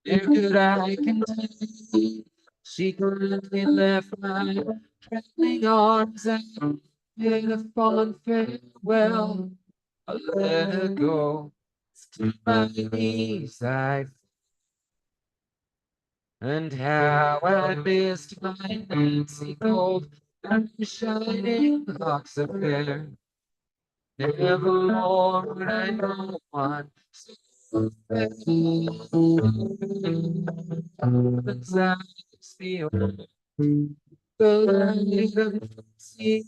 Where could I contain? She gladly left my trembling arms and bid a fond farewell. I let her go. To my knees I and how I missed my Nancy gold and shining locks of hair. Nevermore would I know one so fair. As I see the light of the sea.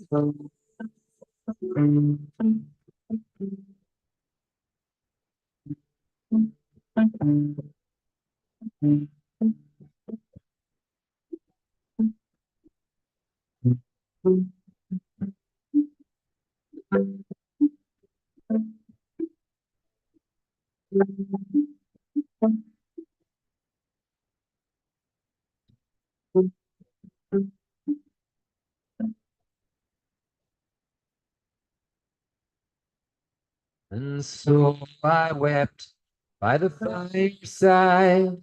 And so I wept by the fireside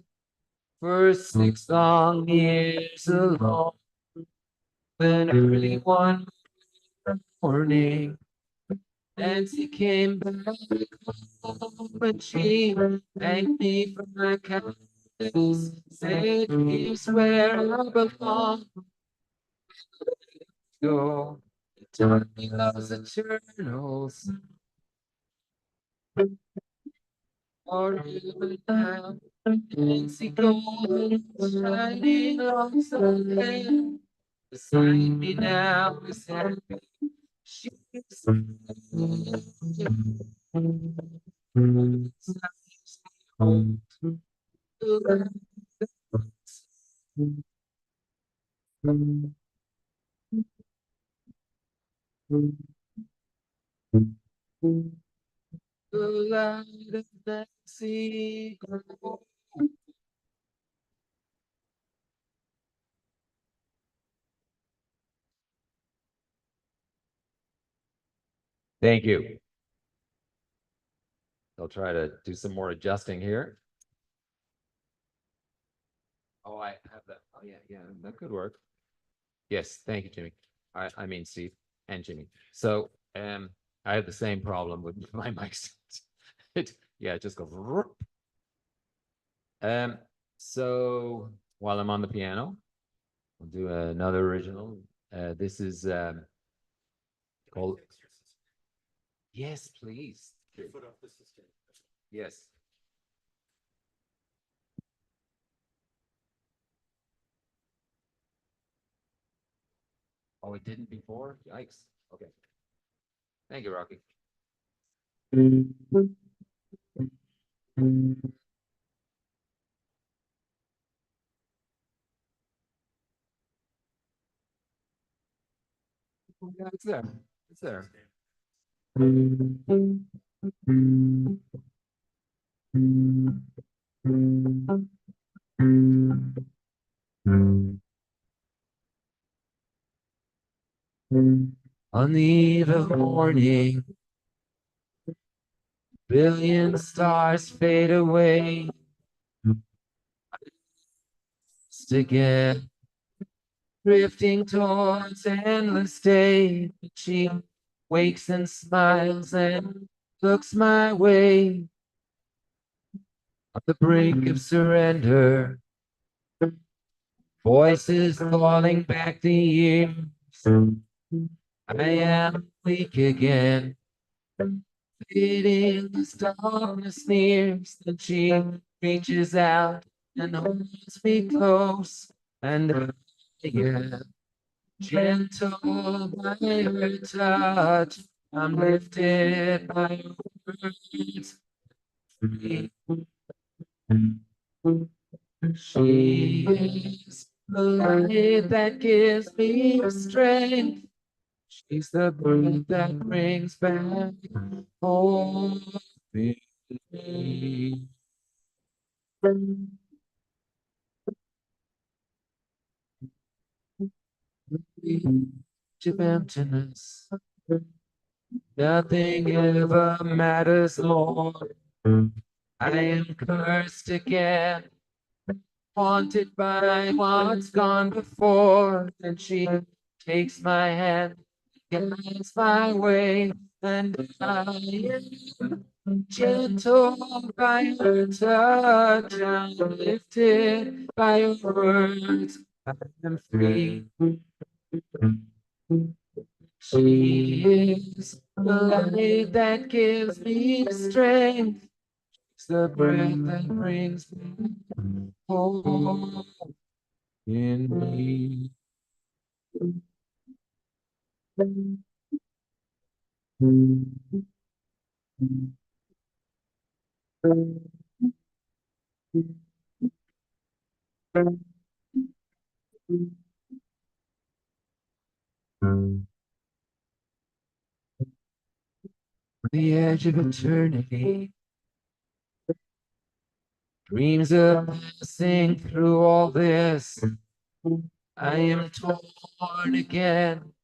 for 6 long years alone. Then early one morning, Nancy came back home, but she thanked me for my kindness. Said, "Here's where I belong." Go, taught me love's eternal, forever now. Nancy golden, shining locks of hair. Beside me now is happy. She's home to the light of that sea. Thank you. I'll try to do some more adjusting here. Oh, I have that. Oh, yeah, yeah, that could work. Yes, thank you, Jimmy. I mean, Steve and Jimmy. So, I have the same problem with my mics. Yeah, it just goes. Whoop. Um, so while I'm on the piano, I'll do another original. This is called. Yes, please. Yes. Oh, it didn't before? Yikes. Okay. Thank you, Rocky. Yeah, it's there. It's there. On the eve of morning, billion stars fade away. Again, drifting towards endless day. She wakes and smiles and looks my way. On the brink of surrender, voices calling back the years. I am weak again, fading as darkness nears. And she reaches out and holds me close, and I am gentle by her touch. I'm lifted by her words. She is the light that gives me strength. She's the breath that brings back home me. To emptiness, nothing ever matters more. I am cursed again, haunted by what's gone before. And she takes my hand, guides my way, and I am gentle by her touch. I'm lifted by her words. I'm free. She is the light that gives me strength. It's the breath that brings me home in me. The edge of eternity, dreams of passing through all this. I am torn again,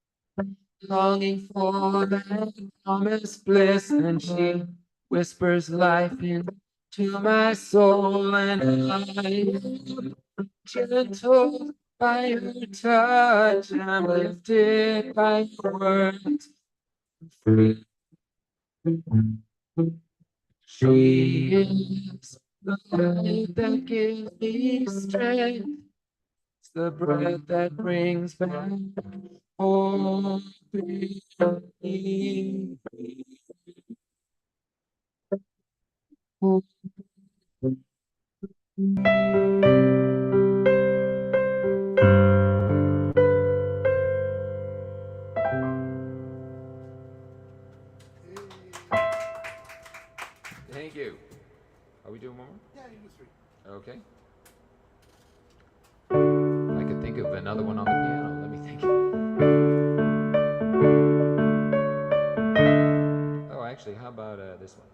longing for that promised bliss, and she whispers life into my soul, and I am gentle by her touch. I'm lifted by her words. Free. She is the light that gives me strength. It's the breath that brings back hope in me. Thank you. Are we doing one more? Yeah, you do 3. Okay. I could think of another one on the piano. Let me think. Oh, actually, how about this one?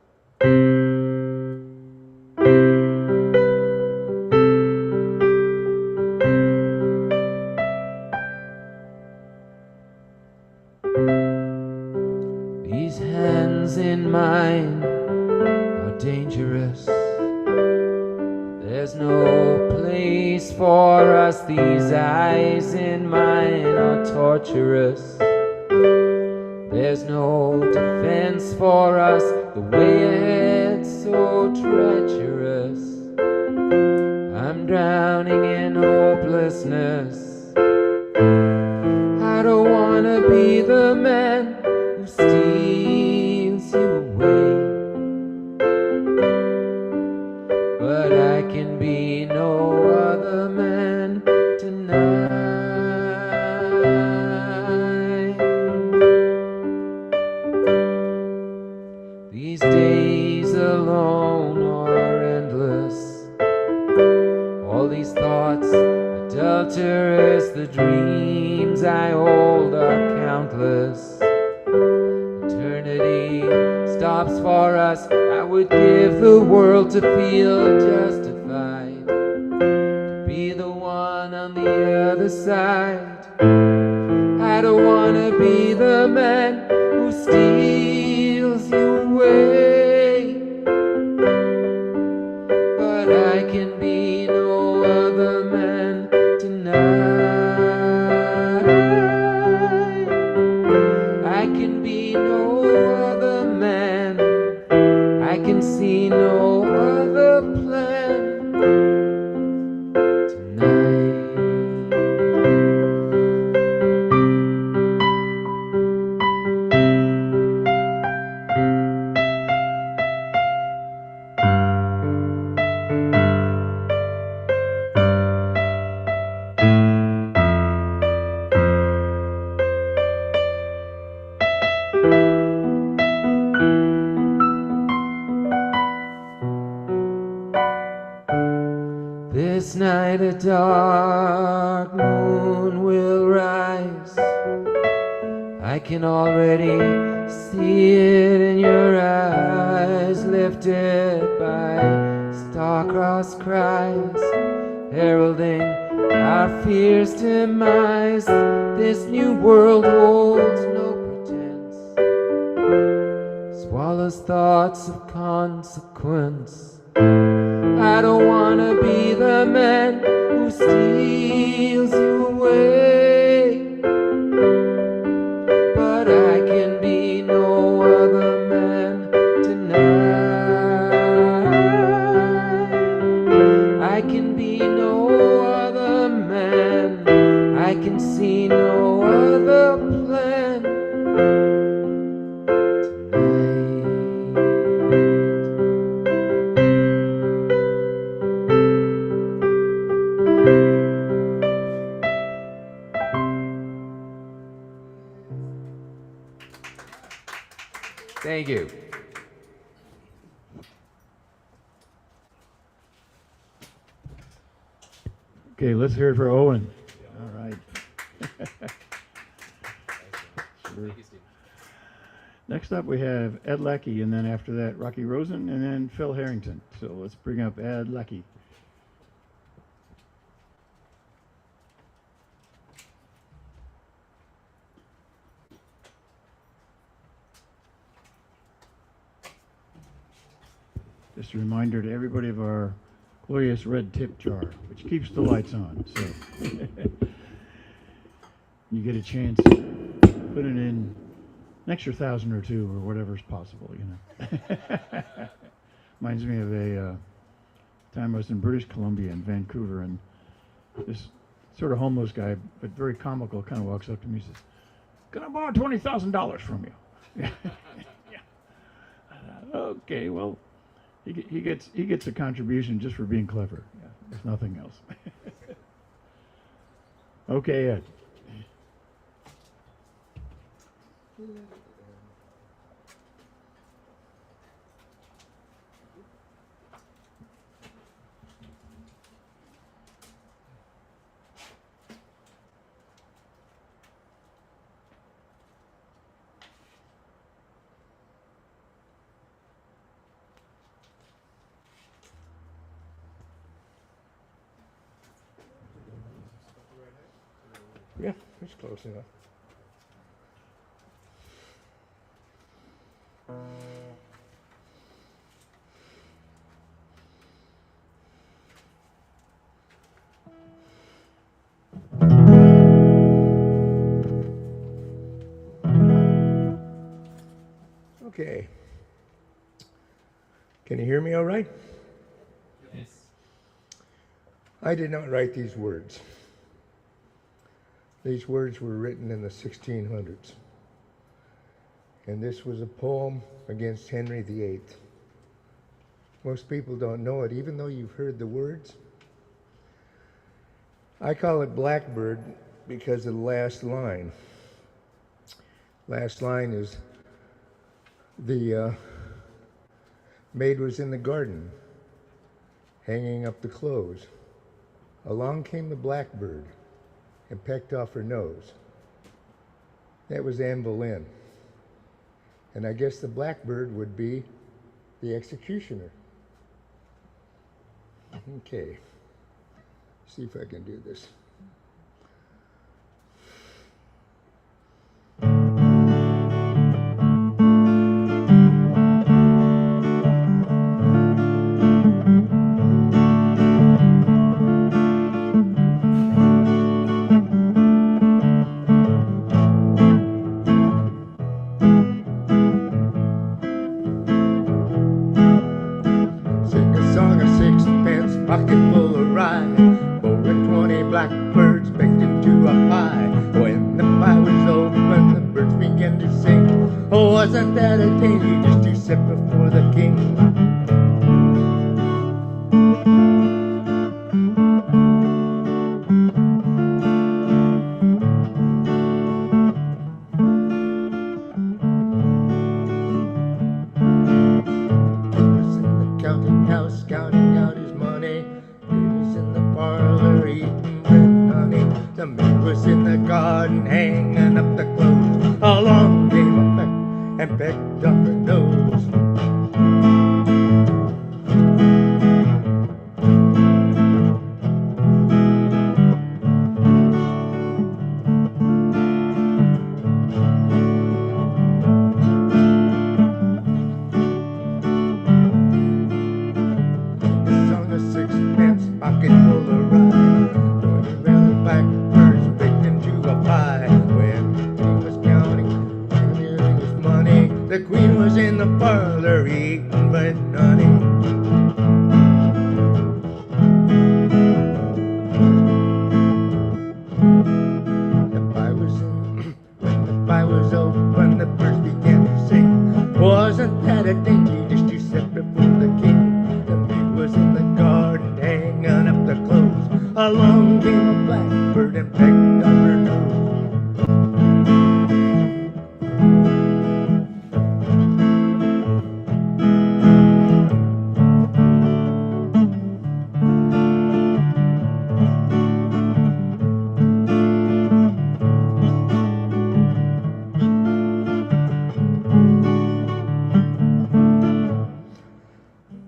These hands in mine are dangerous. There's no place for us. These eyes in mine are torturous. There's no defense for us. The way ahead's so treacherous. I'm drowning in hopelessness. I don't wanna be the man who steals you away, but I can be no other man tonight. These days alone are endless. All these thoughts adulterous. The dreams I hold are countless. Eternity stops for us. I would give the world to feel justified, to be the one on the other side. I don't wanna be the man who steals you away, but I can be no other man tonight. I can be no other man. I can see no other plan tonight. This night a dark moon will rise. I can already see it in your eyes, lifted by star-crossed cries, heralding our fierce demise. This new world holds no pretense, swallows thoughts of consequence. I don't wanna be the man who steals you away, but I can be no other man tonight. I can be no other man. I can see no other plan tonight. Thank you. Okay, let's hear it for Owen. All right. Sure. Next up, we have Ed Lackey, and then after that, Rocky Rosen, and then Phil Harrington. So let's bring up Ed Lackey. Just a reminder to everybody of our glorious red tip jar, which keeps the lights on. So you get a chance, put it in an extra 1,000 or two or whatever's possible, you know. Reminds me of a time I was in British Columbia in Vancouver, and this sort of homeless guy, but very comical, kind of walks up to me and says, "Can I borrow $20,000 from you?" Yeah. Okay, well, he gets a contribution just for being clever. Yeah, there's nothing else. Okay, Ed. Yeah, it's close enough. Okay. Can you hear me all right? Yes. I did not write these words. These words were written in the 1600s. And this was a poem against Henry VIII. Most people don't know it, even though you've heard the words. I call it Blackbird because of the last line. Last line is, the maid was in the garden, hanging up the clothes. Along came the blackbird and pecked off her nose. That was Anne Boleyn. And I guess the blackbird would be the executioner. Okay, see if I can do this. Blackbirds baked into a pie. When the pie was open, the birds began to sing. Oh, wasn't that a day just to sit before the king? He was in the counting house counting out his money. He was in the parlor eating the maid was in the garden hanging up the clothes. Along came a peck and pecked off her nose. He sung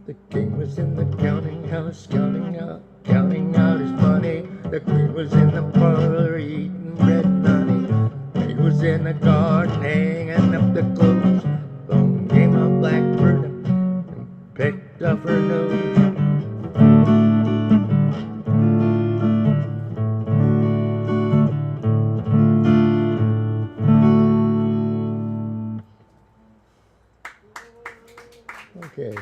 The king was in the counting house, counting out his money. The queen was in the parlor, eating bread and honey. Maid was in the garden, hanging up the clothes. Along came a blackbird and pecked off her nose. Okay.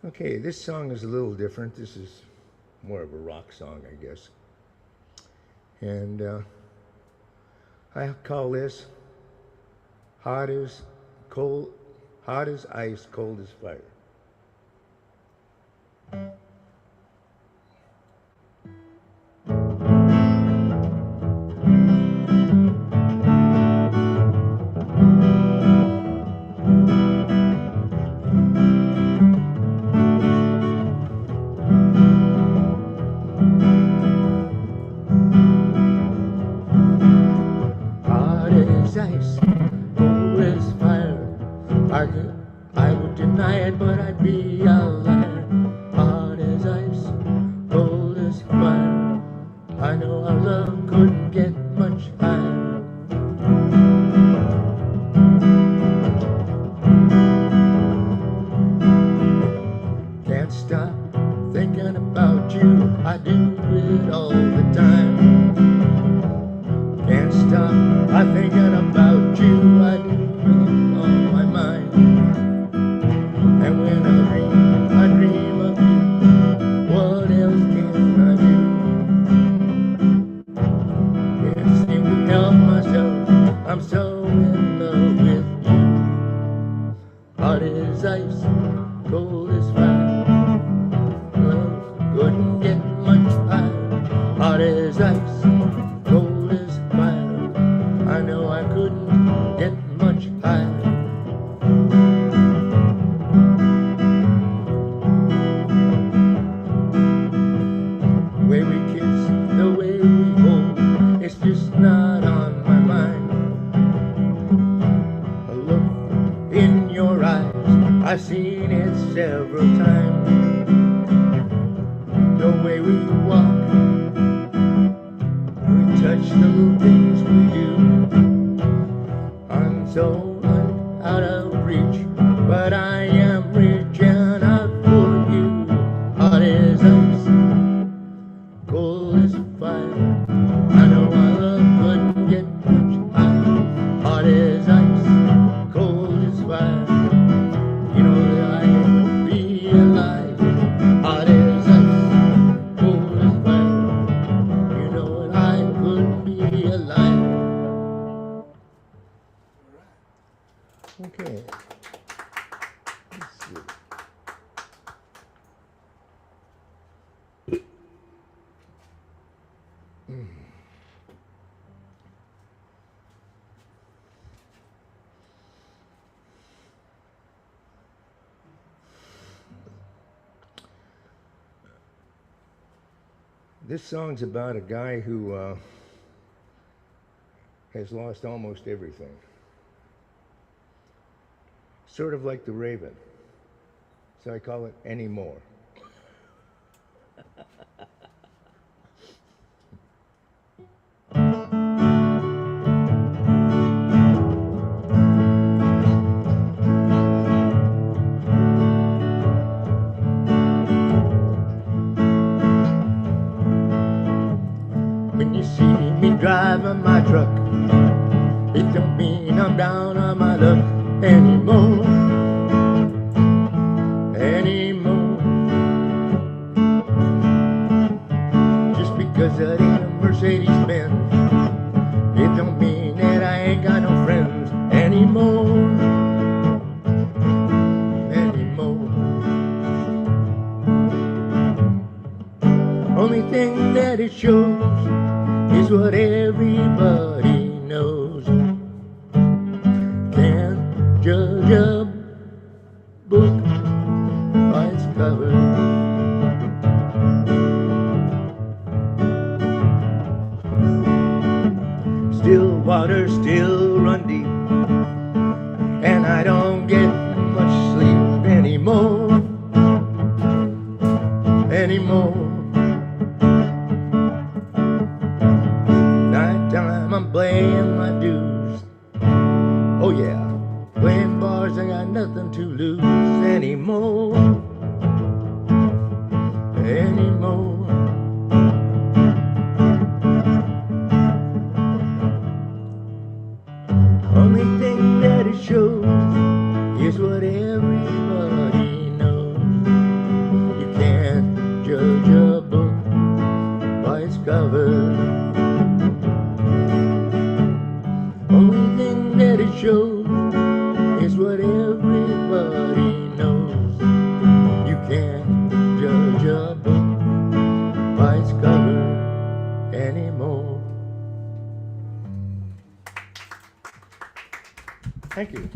Okay, this song is a little different. This is more of a rock song, I guess. And I call this hot as ice, cold as fire. Hot as ice, cold as fire. I would deny it, but I'd be a liar. Hot as ice, cold as fire. I know our love couldn't get much higher. Can't stop thinking about you. I do it all the time. Can't stop thinking about you. I do it on my mind. And when I dream of you. What else can I do? Can't seem to help myself. I'm so in love with you. Hot as ice, cold as fire. Love couldn't get much higher. Hot as ice, cold as fire. I know I couldn't get much higher. The way we kiss, the way we hold, it's just not on my mind. A look in your eyes, I've seen it several times. The way we walk, we touch the little things we do. I'm so out of reach, but I am reaching out for you. Hot as ice, cold as fire. I know our love couldn't get much higher. Hot as ice, cold as fire. You know that I would be alive. Hot as ice, cold as fire. You know that I could be alive. Okay. Let's see. This song's about a guy who has lost almost everything. Sort of like the Raven. So I call it Anymore. When you see me driving my truck, it don't mean I'm down on my luck anymore. Anymore. Just because I ain't a Mercedes-Benz, it don't mean that I ain't got no friends anymore. Anymore. Only thing that it shows is what everybody knows. Can't judge a book by its covered. Still water, still run deep, and I don't get much sleep anymore. Nighttime I'm playing my dues. Oh yeah, playing bars, I got nothing to lose anymore. Only thing that it shows is what everybody knows. You can't judge a book by its cover. Only thing that it shows is what everybody knows. You can't judge a book by its cover anymore. Thank you.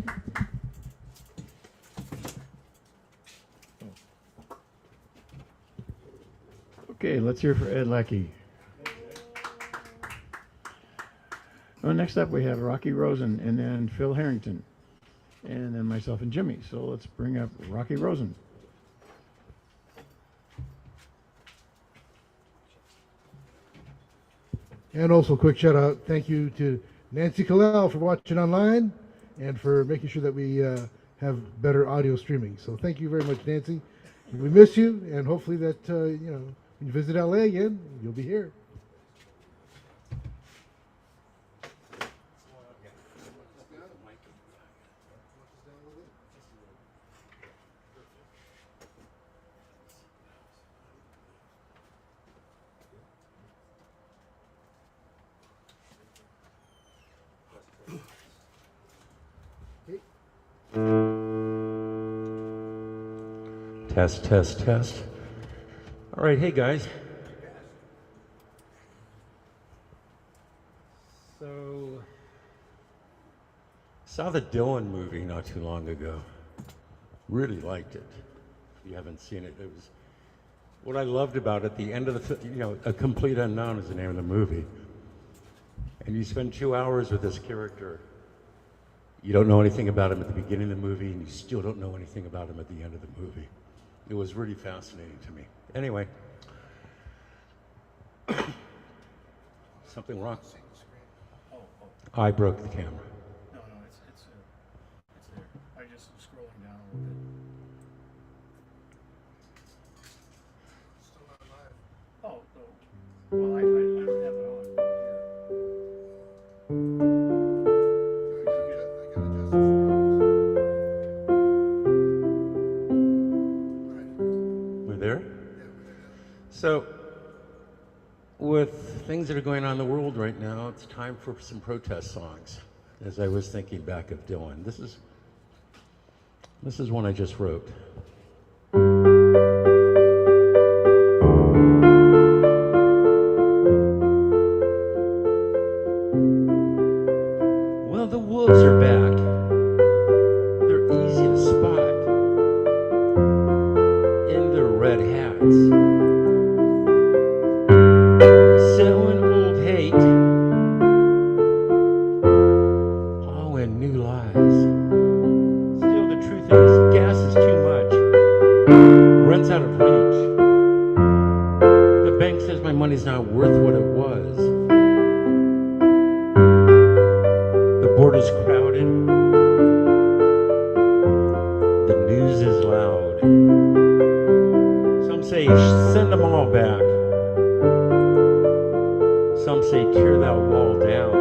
Okay, let's hear for Ed Lackey. Well, next up we have Rocky Rosen and then Phil Harrington and then myself and Jimmy. So let's bring up Rocky Rosen. And also a quick shout out, thank you to Nancy Kalal for watching online and for making sure that we have better audio streaming. So thank you very much, Nancy. We miss you, and hopefully that, when you visit LA again, you'll be here. Test, test, test. All right, hey guys. So, saw the Dylan movie not too long ago. Really liked it. If you haven't seen it, it was what I loved about it. The end of the, A Complete Unknown is the name of the movie, and you spend 2 hours with this character. You don't know anything about him at the beginning of the movie, and you still don't know anything about him at the end of the movie. It was really fascinating to me. Anyway, something wrong? I broke the camera. No, it's there. I just was scrolling down a little bit. Still not live. Oh, no. Well, I don't have it on. We're there? So, with things that are going on in the world right now, it's time for some protest songs. As I was thinking back of Dylan, this is one I just wrote. Well, the wolves are back. They're easy to spot in their red hats. Selling old hate, oh, and new lies. Still, the truth is, gas is too much. Rent's out of reach. The bank says my money's not worth what it was. The border's crowded. The news is loud. Some say send them all back. Some say tear that wall down.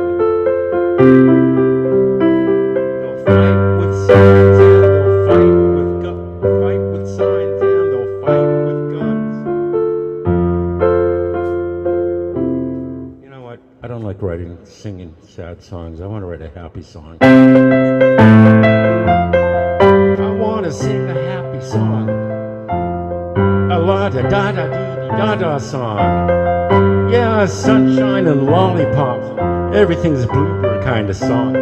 They'll fight with signs and they'll fight with guns. Fight with signs and they'll fight with guns. You know what? I don't like singing sad songs. I want to write a happy song. I want to sing a happy song. A la da da da dee da da song. Yeah, sunshine and lollipop. Everything's bluebird kind of song.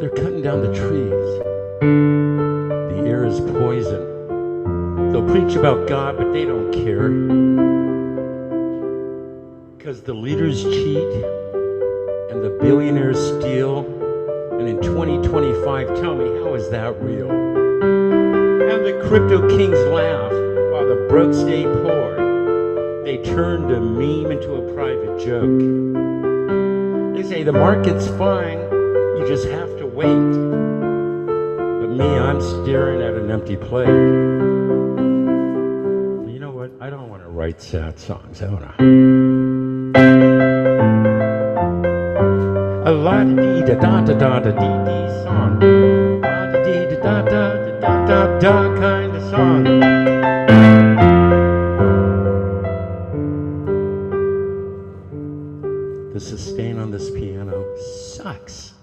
they're cutting down the trees. The air is poison. They'll preach about God, but they don't care. Because the leaders cheat and the billionaires steal. And in 2025, tell me, how is that real? And the crypto kings laugh while the broke stay poor. They turned a meme into a private joke. They say the market's fine, you just have to wait. But me, I'm staring at an empty plate. You know what? I don't want to write sad songs. I want to. A la-da-dee-da-da-da-da-da-dee-dee song. La-da-dee-da-da-da-da-da-da kind of song. The sustain on this piano sucks.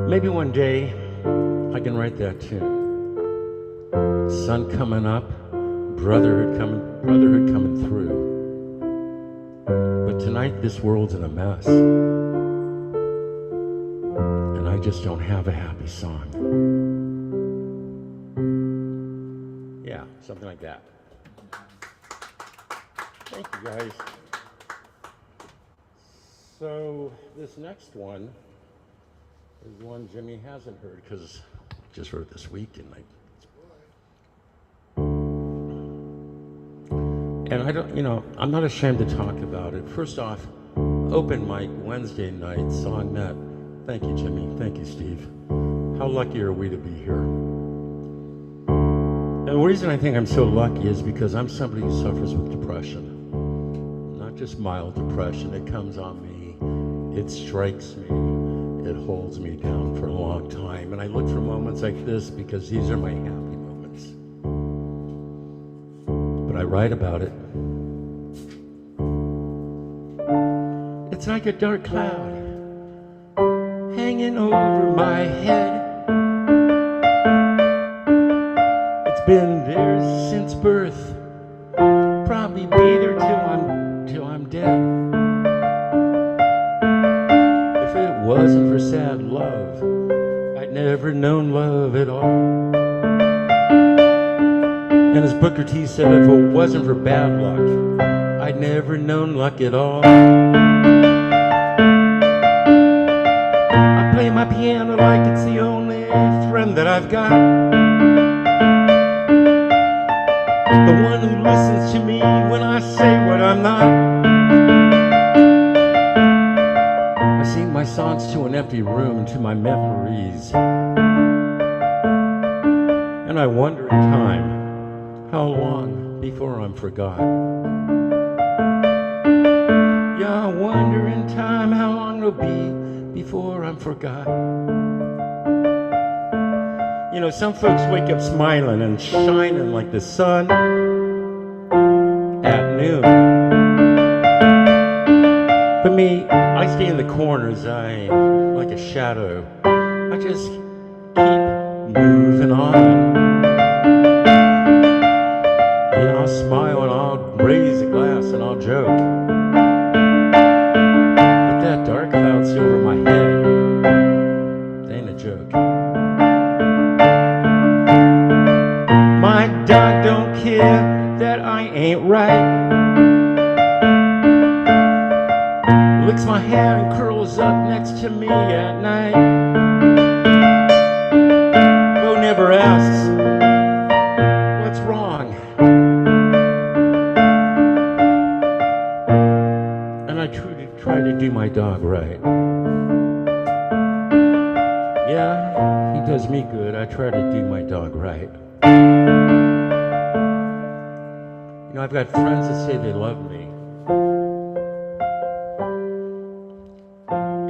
Maybe one day I can write that tune. Sun coming up, brotherhood coming through. But tonight this world's in a mess. And I just don't have a happy song. Yeah, something like that. Thank you, guys. So this next one is one Jimmy hasn't heard because I just heard it this week, and I don't, I'm not ashamed to talk about it. First off, open mic Wednesday night, SongNet. Thank you, Jimmy. Thank you, Steve. How lucky are we to be here? And the reason I think I'm so lucky is because I'm somebody who suffers with depression. Not just mild depression. It comes on me. It strikes me. It holds me down for a long time. And I look for moments like this because these are my happy moments. But I write about it. It's like a dark cloud hanging over my head. It's been there since birth. Probably be there till I'm dead. If it wasn't for sad love, I'd never known love at all. And as Booker T said, if it wasn't for bad luck, I'd never known luck at all. I play my piano like it's the only friend that I've got. The one who listens to me when I say what I'm not. I sing my songs to an empty room, to my memories. And I wonder in time, how long before I'm forgot? Yeah, I wonder in time how long it'll be before I'm forgot. Some folks wake up smiling and shining like the sun at noon. But me, I stay in the corners, like a shadow. I just keep moving on. I'll smile and I'll raise a glass and I'll joke. But that dark cloud's over my head. It ain't a joke. My dog don't care that I ain't right. Licks my hair and curls up next to me at night. Bo never asks, what's wrong? And I try to do my dog right. Yeah, he does me good. I try to do my dog right. I've got friends that say they love me.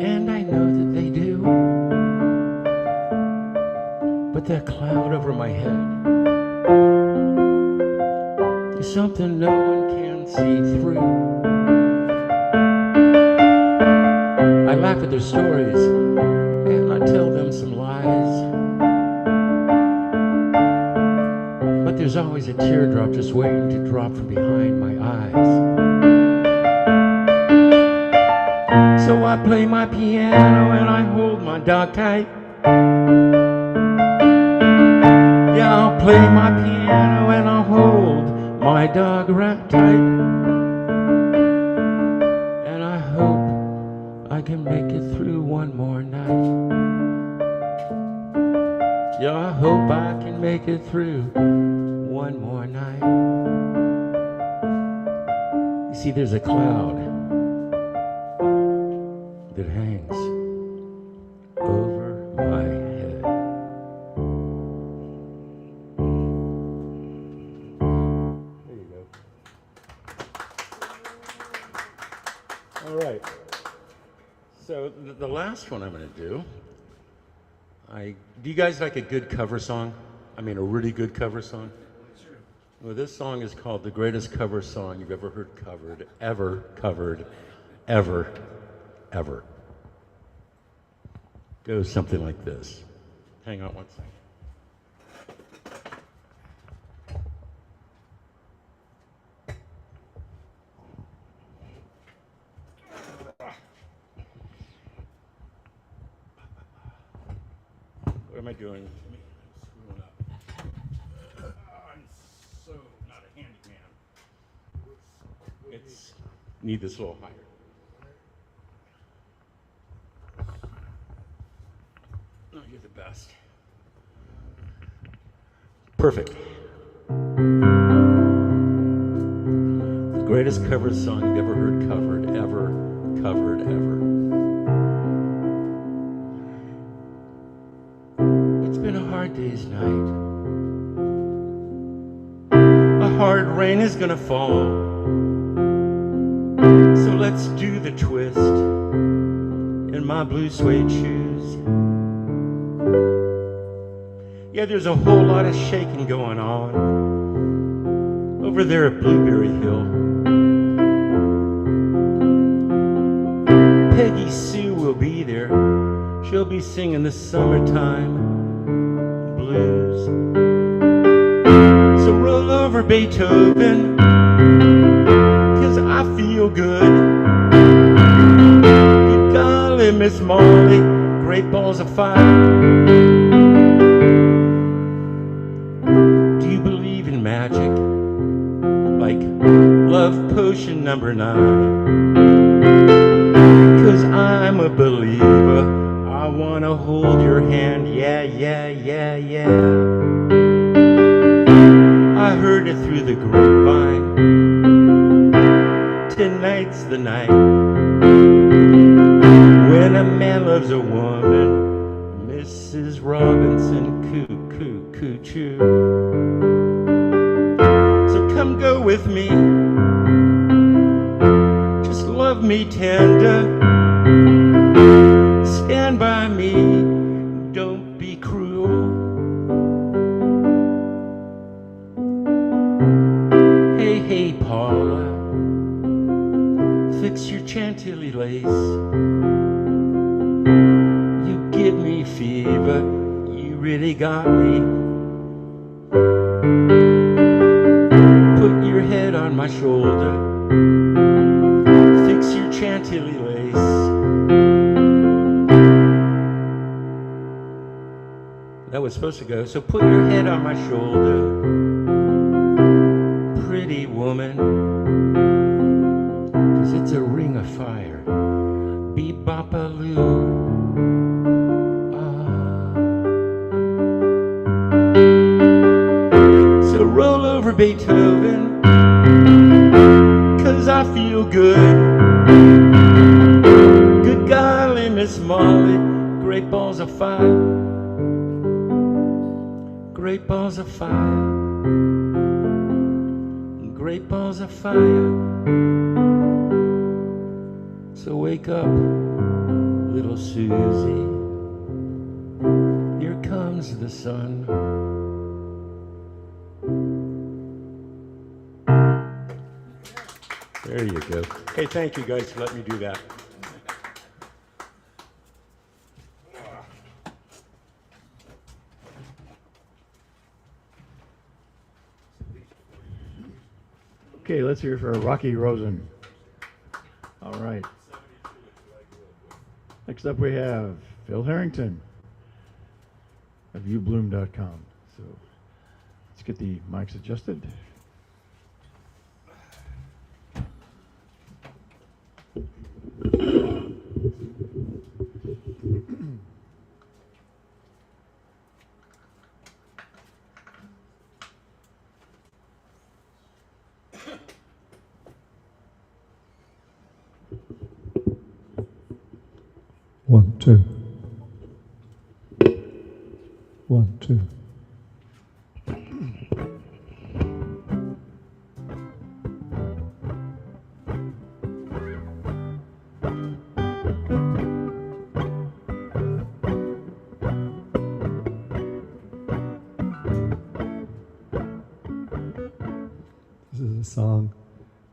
And I know that they do. But that cloud over my head is something no one can see through. I laugh at their stories and I tell them some lies. But there's always a teardrop just waiting to drop from behind my eyes. So I play my piano and I hold my dog tight. Yeah, I'll play my piano and I'll hold my dog right tight. And I hope I can make it through one more night. Yeah, I hope I can make it through one more night. You see, there's a cloud that hangs over my head. There you go. All right. So the last one I'm going to do, do you guys like a good cover song? I mean, a really good cover song? Well, this song is called The Greatest Cover Song You've Ever Heard Covered, ever. Goes something like this. Hang on one second. What am I doing? Screwing up. I'm so not a handyman. It's need this a little higher. Oh, you're the best. Perfect. The greatest cover song you've ever heard covered, ever. It's been a hard day's night. A hard rain is gonna fall. So let's do the twist in my blue suede shoes. Yeah, there's a whole lot of shaking going on over there at Blueberry Hill. Peggy Sue will be there. She'll be singing the summertime blues. So roll over, Beethoven, 'cause I feel good. Good golly, Miss Molly, great balls of fire. Do you believe in magic? Like love potion number 9? 'Cause I'm a believer. I wanna hold your hand, yeah. I heard it through the grapevine. Tonight's the night when a man loves a woman. Mrs. Robinson, coo-choo. So come go with me. Just love me tender. Stand by me. Don't be cruel. Hey, Paula. Fix your chantilly lace. You give me fever. You really got me. Put your head on my shoulder. Fix your chantilly lace. That was supposed to go. So put your head on my shoulder. Pretty woman. 'Cause it's a ring of fire. Bee-bop-a-loo. So roll over, Beethoven, 'cause I feel good. Good golly, Miss Molly, great balls of fire. Great balls of fire. Great balls of fire. So wake up, little Susie. Here comes the sun. There you go. Hey, thank you guys for letting me do that. Okay, let's hear for Rocky Rosen. All right. Next up, we have Phil Harrington of ubloom.com. So let's get the mics adjusted. One, two. 1, 2. This is a song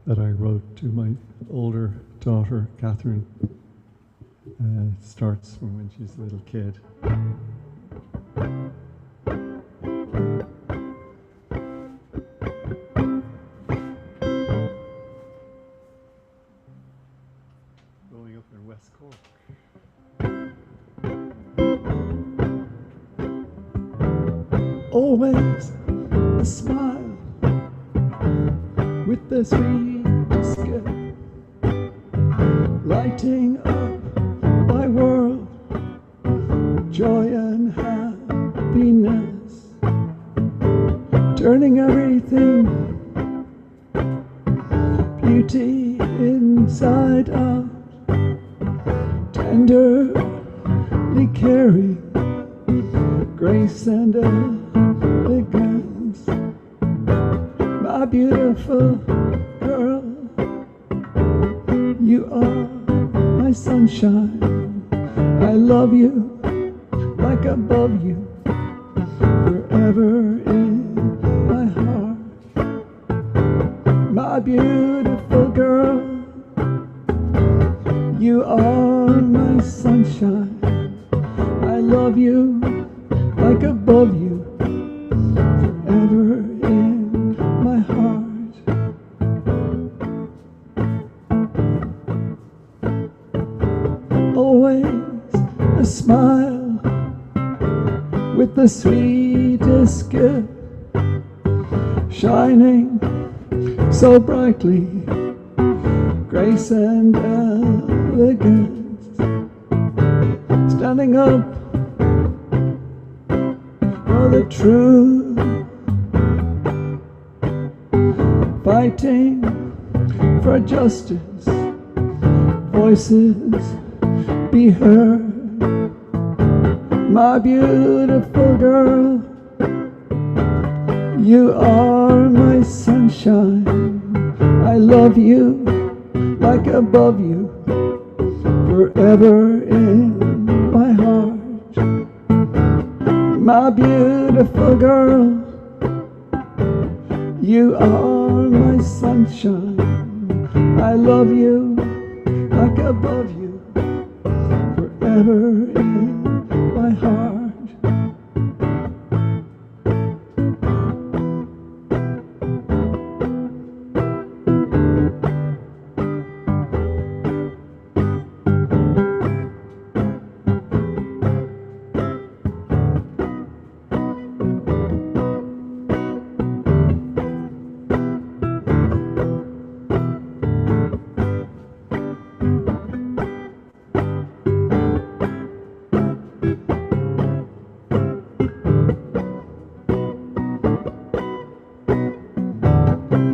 that I wrote to my older daughter, Catherine. It starts from when she's a little kid. Growing up in West Cork. Always a smile with the sweetest gift, lighting up my world, joy and happiness, turning everything beauty inside out, tenderly caring, grace and elegance. My beautiful girl, you are my sunshine. I love you like above you, forever in my heart. My beautiful girl, you are my sunshine. I love you like above you, forever in my heart. Always a smile with the sweetest gift, shining so brightly, grace and elegance, standing up for the truth, fighting for justice, voices be heard. My beautiful girl, you are my sunshine. I love you like above you, forever in my heart. My beautiful girl, you are my sunshine. I love you like above you, forever in my heart.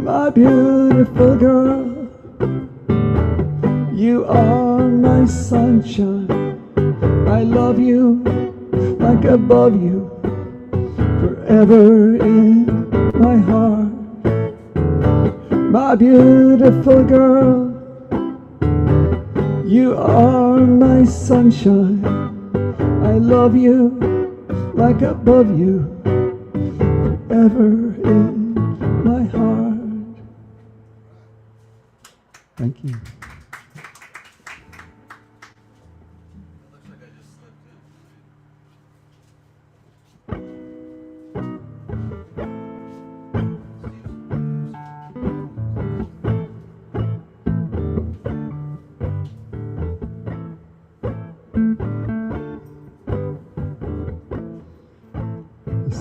My beautiful girl, you are my sunshine. I love you like above you, forever in my heart. My beautiful girl, you are my sunshine. I love you like above you, forever in my heart. Thank you.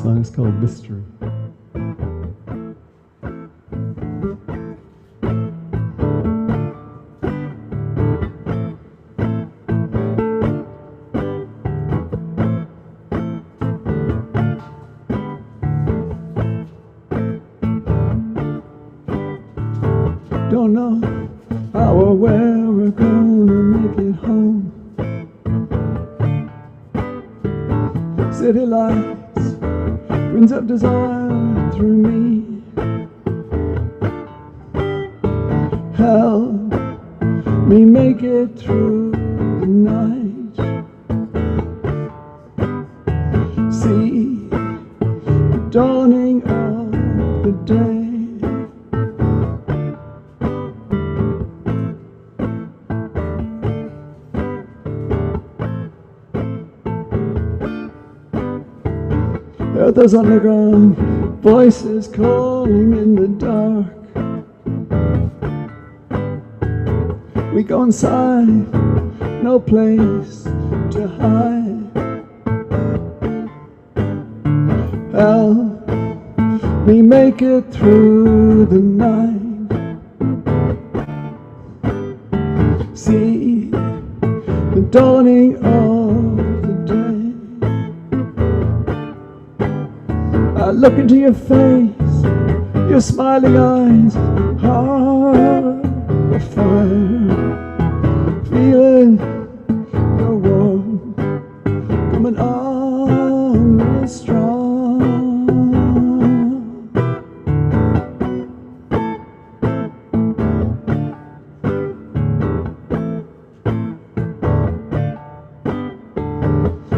song is called Mystery. Don't know how or where we're gonna make it home. City lights, winds of desire through me. Help me make it through the night. See the dawning of the day. There are those underground voices calling in the dark. We go inside, no place to hide. Help me make it through the night. See the dawning of the day. I look into your face, your smiling eyes, heart of fire, feeling your warmth coming on me strong.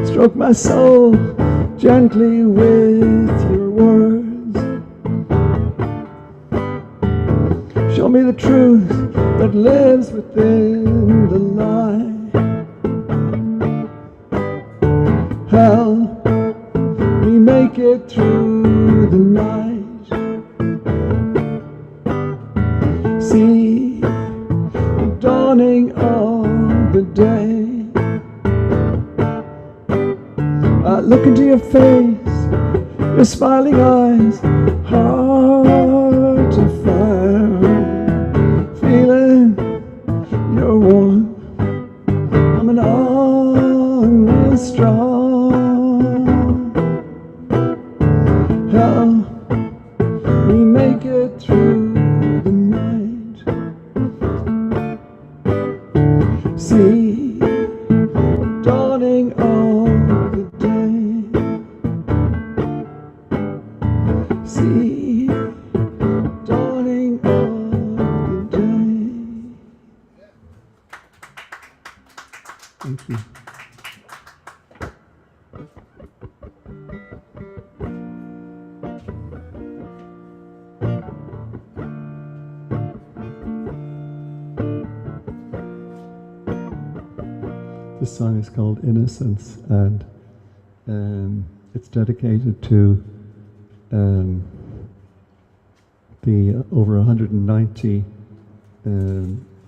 Stroke my soul gently with your words. Show me the truth that lives within the lie. Help me make it through the night. See the dawning of the day. I look into your face, your smiling eyes, heart of fire, feeling your warmth coming on me strong. Help me make it through the night. See the dawning of the day. See the dawning of the day. Thank you. This song is called Innocence, and it's dedicated to the over 190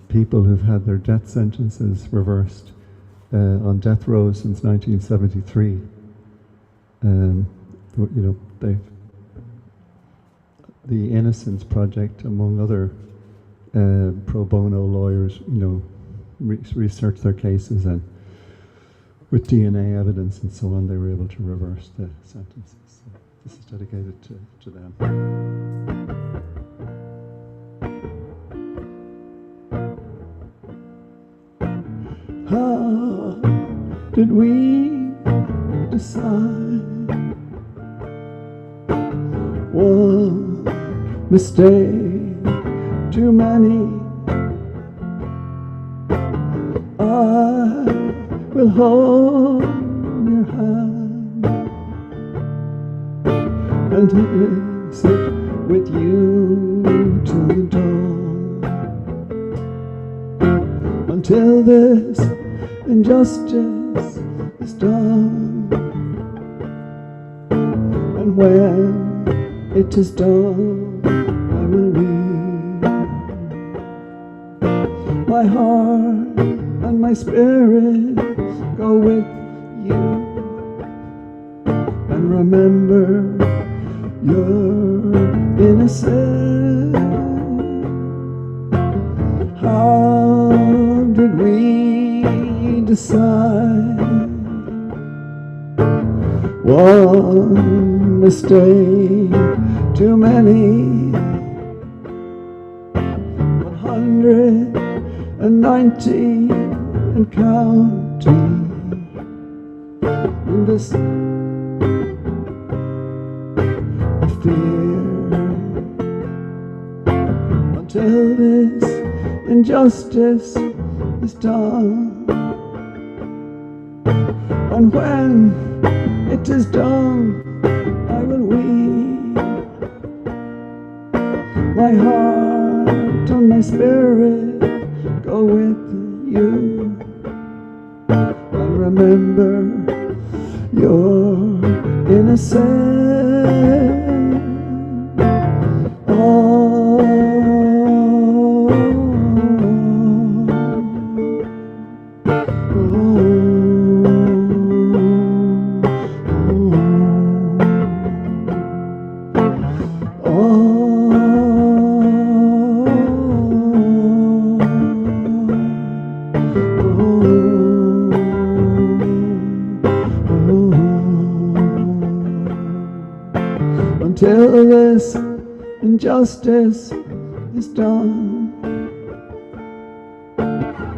people who've had their death sentences reversed on death row since 1973. The Innocence Project, among other pro bono lawyers, researched their cases, and with DNA evidence and so on, they were able to reverse the sentences. So this is dedicated to them. How did we decide? One mistake too many. I will hold your hand and sit with you till the dawn, until this injustice is done. And when it is done, I will weep. My heart and my spirit go with you, and remember your innocence. How did we decide? One mistake too many. 190 and counting. In this fear, until this injustice is done. And when it is done, I will weep. My heart and my spirit go with you. And remember your innocence. Until this injustice is done.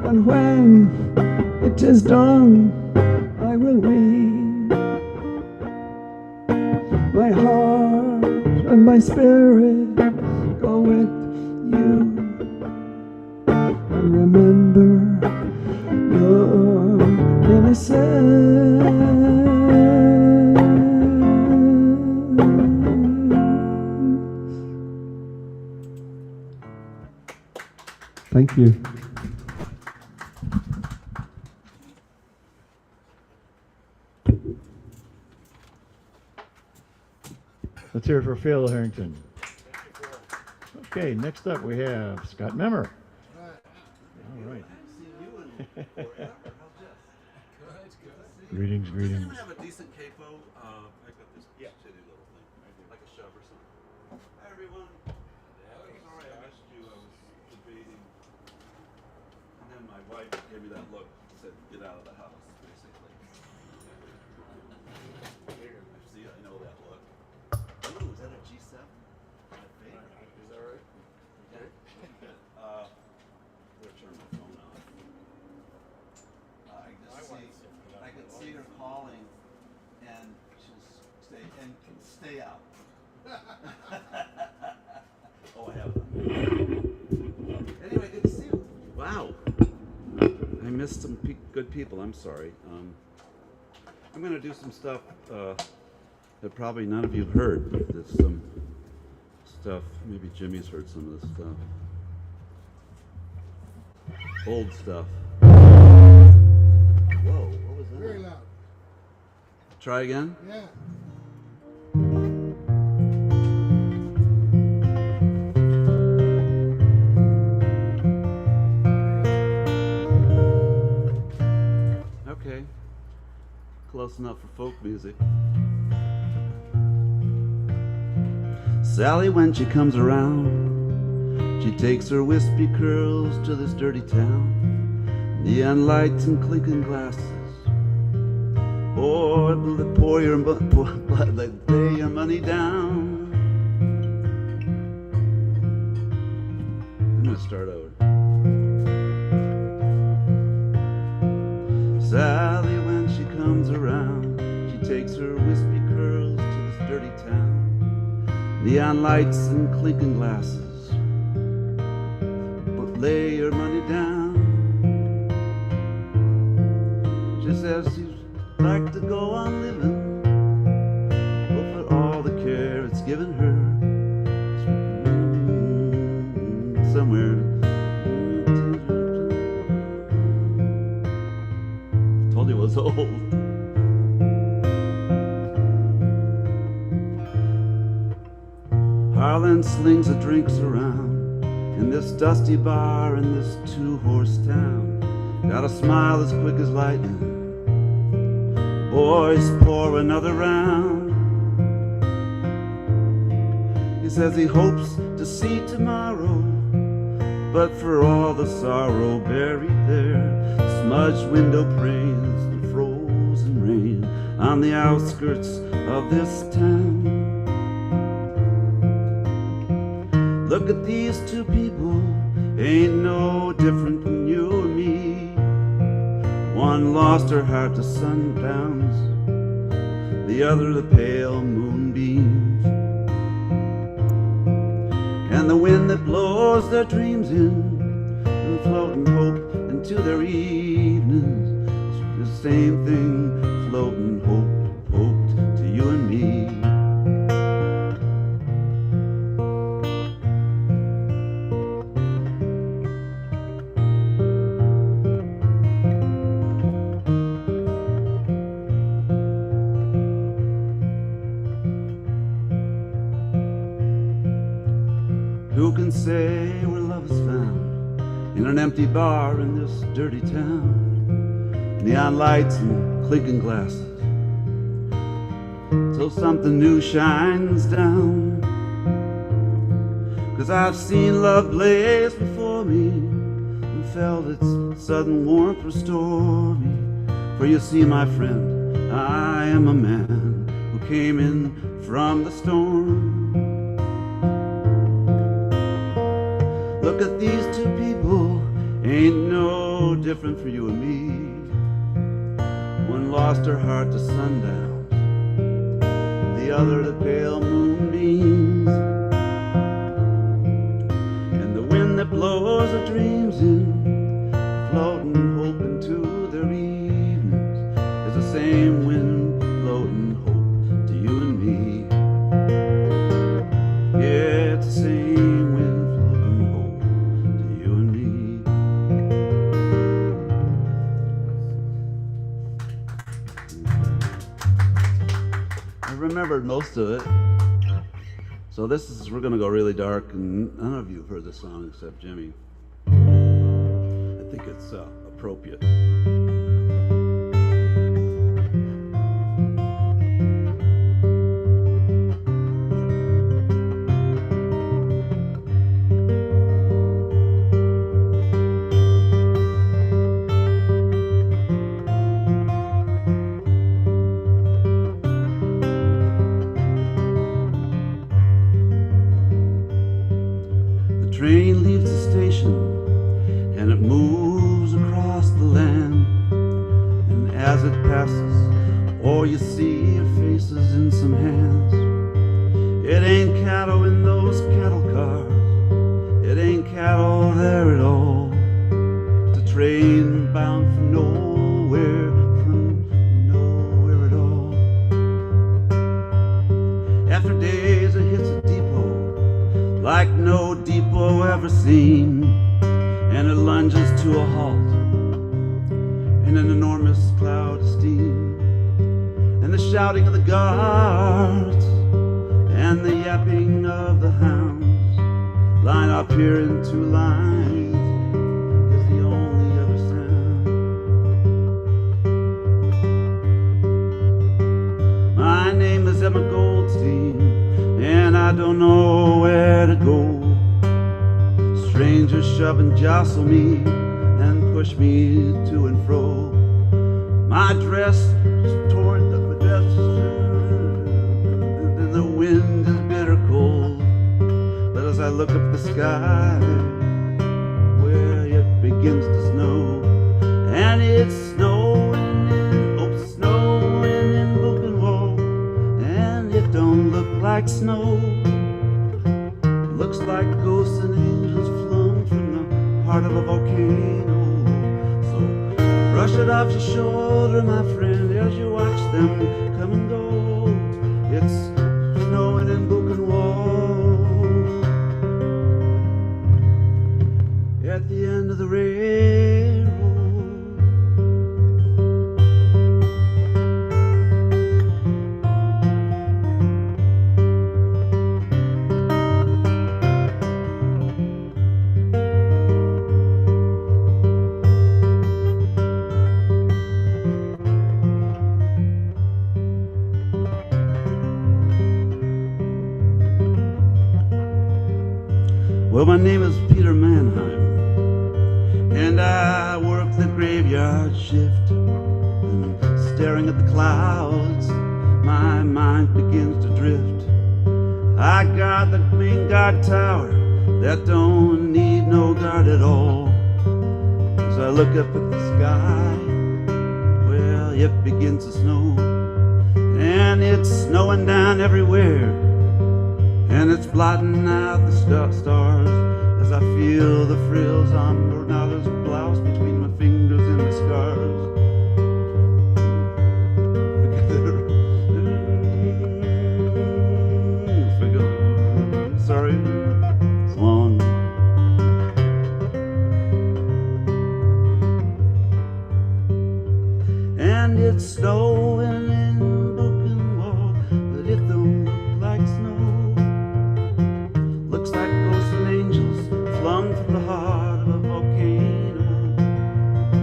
And when it is done, I will weep. My heart and my spirit go with you. And remember your innocence. Thank you. Let's hear it for Phil Harrington. Okay, next up we have Scott Memmer. All right. Greetings, Does greetings. anyone have a decent capo? I got this shitty little thing, like a shove or something. Hi everyone. Sorry I missed you. I was debating, and then my wife gave me that look. Said, "Get out of the house," basically. See, I know that look. Ooh, is that a G7? My favorite. Is that right? Okay. I'm gonna turn my phone off. I can see her calling, and she'll stay out. Oh, I have it. Anyway, good to see you. Wow, I missed some good people. I'm sorry. I'm gonna do some stuff that probably none of you have heard. There's some stuff. Maybe Jimmy's heard some of this stuff. Old stuff. Whoa, what was that? Very loud. Try again? Yeah. Okay. Close enough for folk music. Sally, when she comes around, she takes her wispy curls to this dirty town. Neon lights and clinking glasses. Or lay your money down. I'm gonna start over. Sally, when she comes around, she takes her wispy curls to this dirty town. Neon lights and clinking glasses. But lay your money down. She says she'd like to go on living, but for all the care it's given her, somewhere. Told you it was old. Harlan slings the drinks around in this dusty bar in this two-horse town. Got a smile as quick as lightning. Boys pour another round. He says he hopes to see tomorrow, but for all the sorrow buried there, smudged window panes and frozen rain on the outskirts of this town. Look at these two people, ain't no different from you or me. One lost her heart to sundowns, the other the pale moonbeams. And the wind that blows their dreams in and floating hope into their evenings, it's the same thing, floating hope to you and me. Who can say where love is found in an empty bar in this dirty town? Neon lights and clinking glasses till something new shines down. 'Cause I've seen love blaze before me and felt its sudden warmth restore me. For you see, my friend, I am a man who came in from the storm. Look at these two people, ain't no different for you and me. One lost her heart to sundown, the other the pale moonbeams. And the wind that blows the dreams in, floating hope into their evenings, is the same wind floating hope to you and me. Yeah, it's the same wind. Remembered most of it. So we're gonna go really dark, and none of you have heard this song except Jimmy. I think it's appropriate. Train leaves the station and it moves across the land, and as it passes, oh, you see your faces in some hands. It ain't cattle in those cattle cars, it ain't cattle there at all. It's a train bound from nowhere at all. After days it hits a depot like no depot ever seen, and it lunges to a halt in an enormous cloud of steam. And the shouting of the guards and the yapping of the hounds line up here in two lines is the only other sound. My name is Emma Goldstein, and I don't know where to go. Strangers shove and jostle me and push me to and fro. My dress is torn, my dress and the wind is bitter cold. But as I look up the sky where it begins to snow, and it's snowing in Buchenwald, and it don't look like snow. Looks like ghosts and angels flung from the heart of a volcano. So brush it off your shoulder, my friend, as you watch them come and go. It's snowing in Buchenwald at the end of the railroad. Well, my name is Peter Mannheim, and I work the graveyard shift. And staring at the clouds, my mind begins to drift. I got the main guard tower that don't need no guard at all. As I look up at the sky, well, it begins to snow, and it's snowing down everywhere, and it's blotting out the stars as I feel the frills on Bernardo's blouse between my fingers and my scars. Sorry, it's long. And it's snowing in broken wall, but it don't look like snow. Looks like ghosts and angels flung from the heart of a volcano.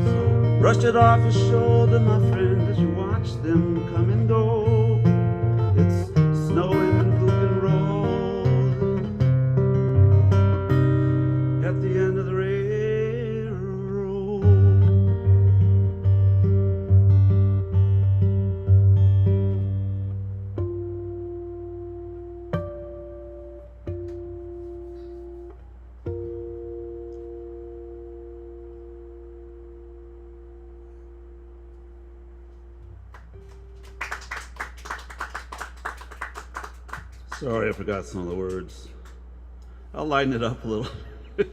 So brush it off your shoulder, my friend, as you watch them come and go. It's snowing in broken roll at the end of the railroad. Sorry, I forgot some of the words. I'll lighten it up a little. Too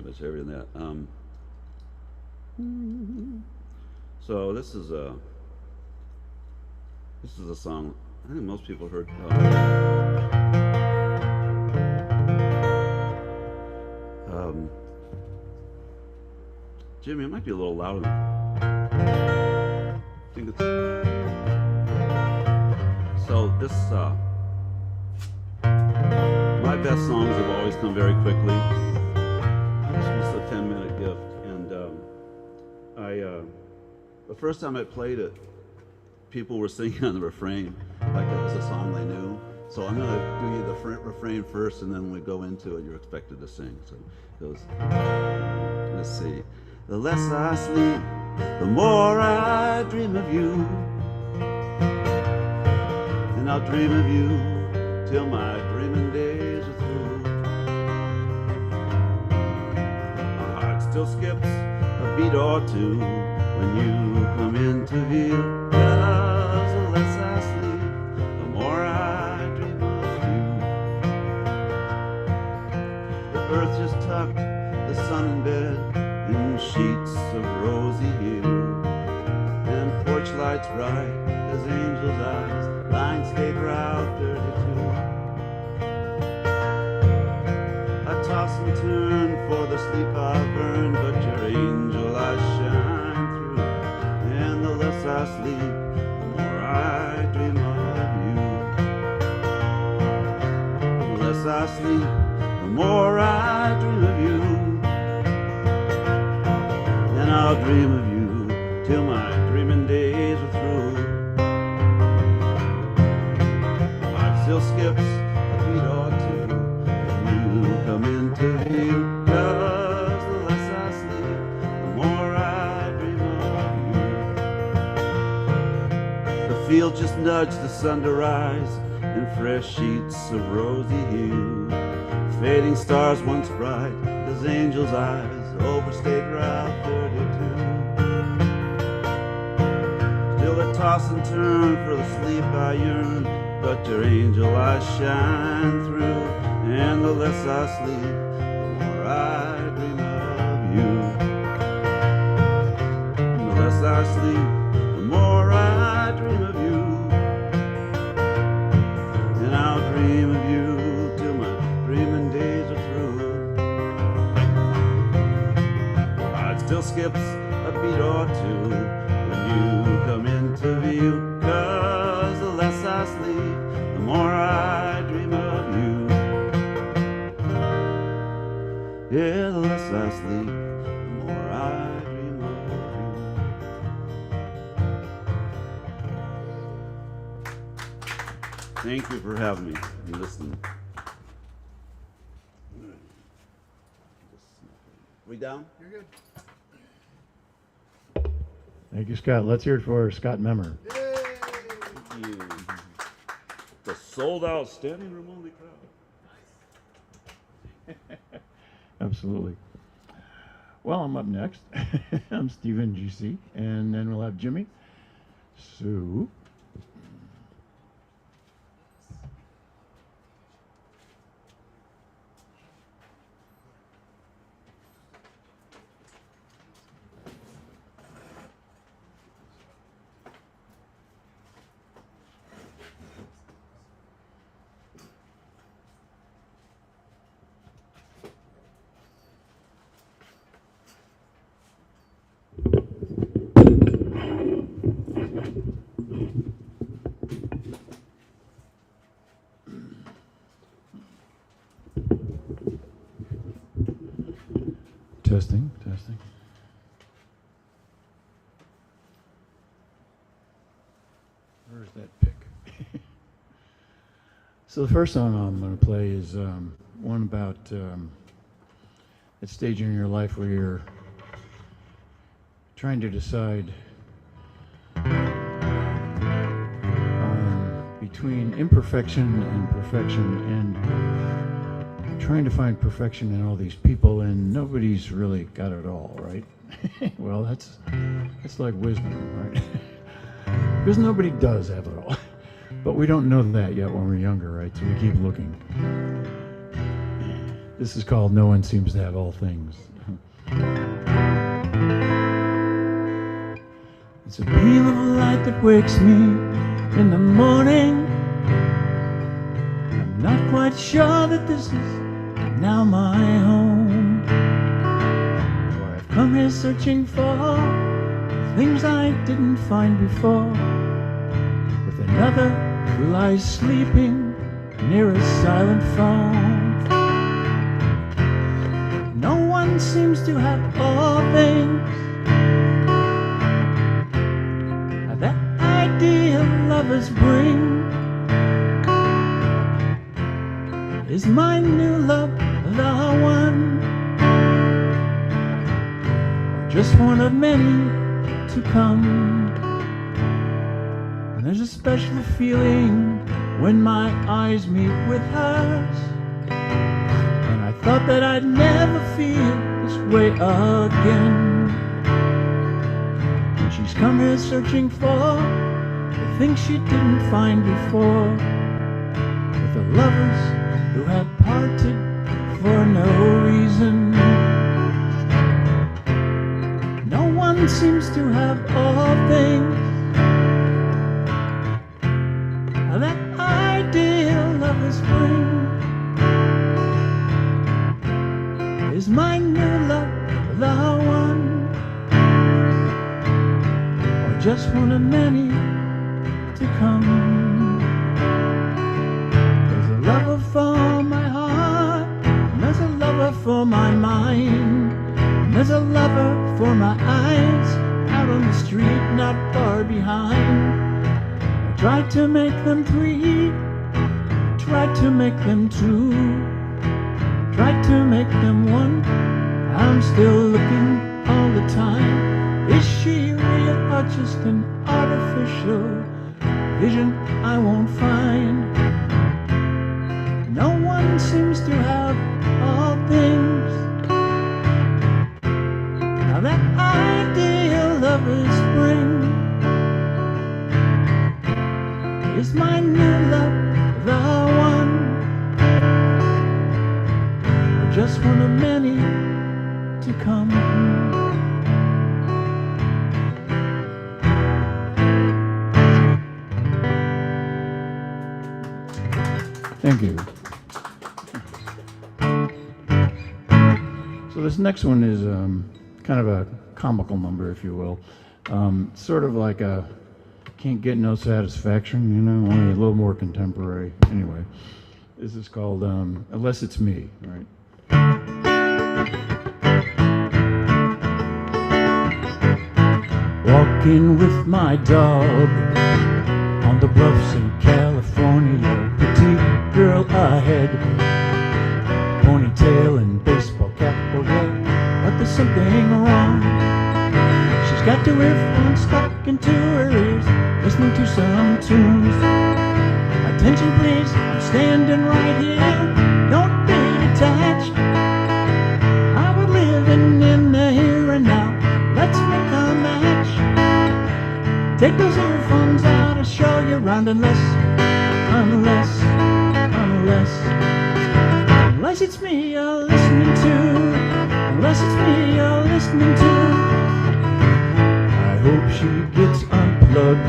much heavier than that. So this is a song I think most people heard. Jimmy, it might be a little louder. I think it's so. This my best songs have always come very quickly. This was a 10-minute gift, and the first time I played it, people were singing on the refrain like it was a song they knew. So I'm going to do you the refrain first, and then when we go into it, you're expected to sing. So it goes, let's see. The less I sleep, the more I dream of you. And I'll dream of you till my dreaming days are through. My heart still skips a beat or two when you come into view. 'Cause the less I sleep, the more I dream of you. The earth just tucked the sun in bed in sheets of rosy hue, and porch lights bright as angels' eyes, lying State Route 32. I toss and turn for the sleep I burn, but your angel eyes shine through, and the less I sleep, the more I dream of you. The less I sleep, the more I dream of you. And I'll dream of you till my dreaming days are through. My heart still skips a beat or two when you come into view. 'Cause the less I sleep, the more I dream of you. The field just nudged the sun to rise in fresh sheets of rosy hue. Fading stars once bright as angels' eyes over State Route 32. Still I toss and turn for the sleep I yearn, but your angel eyes shine through, and the less I sleep, the more I dream of you. And the less I sleep, the more I dream of you. And I'll dream of you till my dreaming days are through. Still skips a beat or two when you come into view. 'Cause the less I sleep, the more I dream of you. Yeah, the less I sleep, the more I dream of you. Thank you for having me and listening. down? Thank you, Scott. Let's hear it for Scott Memmer. Thank you. The sold out standing room only crowd. Absolutely. Well, I'm up next. I'm Stephen GC, and then we'll have Jimmy, Sue, testing. Where's that pick? So the first song I'm going to play is one about that stage in your life where you're trying to decide between imperfection and perfection, and trying to find perfection in all these people, and nobody's really got it all, right? Well, that's like wisdom, right? Because nobody does have it all. But we don't know that yet when we're younger, right? So we keep looking. This is called No One Seems to Have All Things. It's a beam of light that wakes me in the morning. I'm not quite sure that this is now my home. For I've come here searching for things I didn't find before, with another who lies sleeping near a silent phone. No one seems to have all things. That ideal lovers bring is my new love the one, or just one of many to come? And there's a special feeling when my eyes meet with hers, and I thought that I'd never feel this way again. And she's come here searching for the things she didn't find before, with the lovers who had parted for no reason. No one seems to have all things. That ideal lover's spring is my new love, the one, or just one of many to come. There's a lover for my heart, and there's a lover for my mind, and there's a lover for my eyes, out on the street not far behind. Tried to make them three, tried to make them two, tried to make them one. I'm still looking all the time. Is she real or just an artificial vision I won't find? No one seems to have all things. Now that ideal lover's spring is my new love, the one, or just one of many to come. Thank you. So this next one is kind of a comical number, if you will. Sort of like a Can't Get No Satisfaction, you know, only a little more contemporary. Anyway, this is called Unless It's Me, right? Walking with my dog on the bluffs in California, petite girl ahead, ponytail and baseball cap, oh yeah, a but there's something wrong. She's got two earphones stuck into her ears, listening to some tunes. Attention please, I'm standing right here, don't be detached. I was living in the here and now, let's make a match. Take those earphones out, I'll show you around, unless it's me you're listening to, unless it's me you're listening to. I hope she gets unplugged.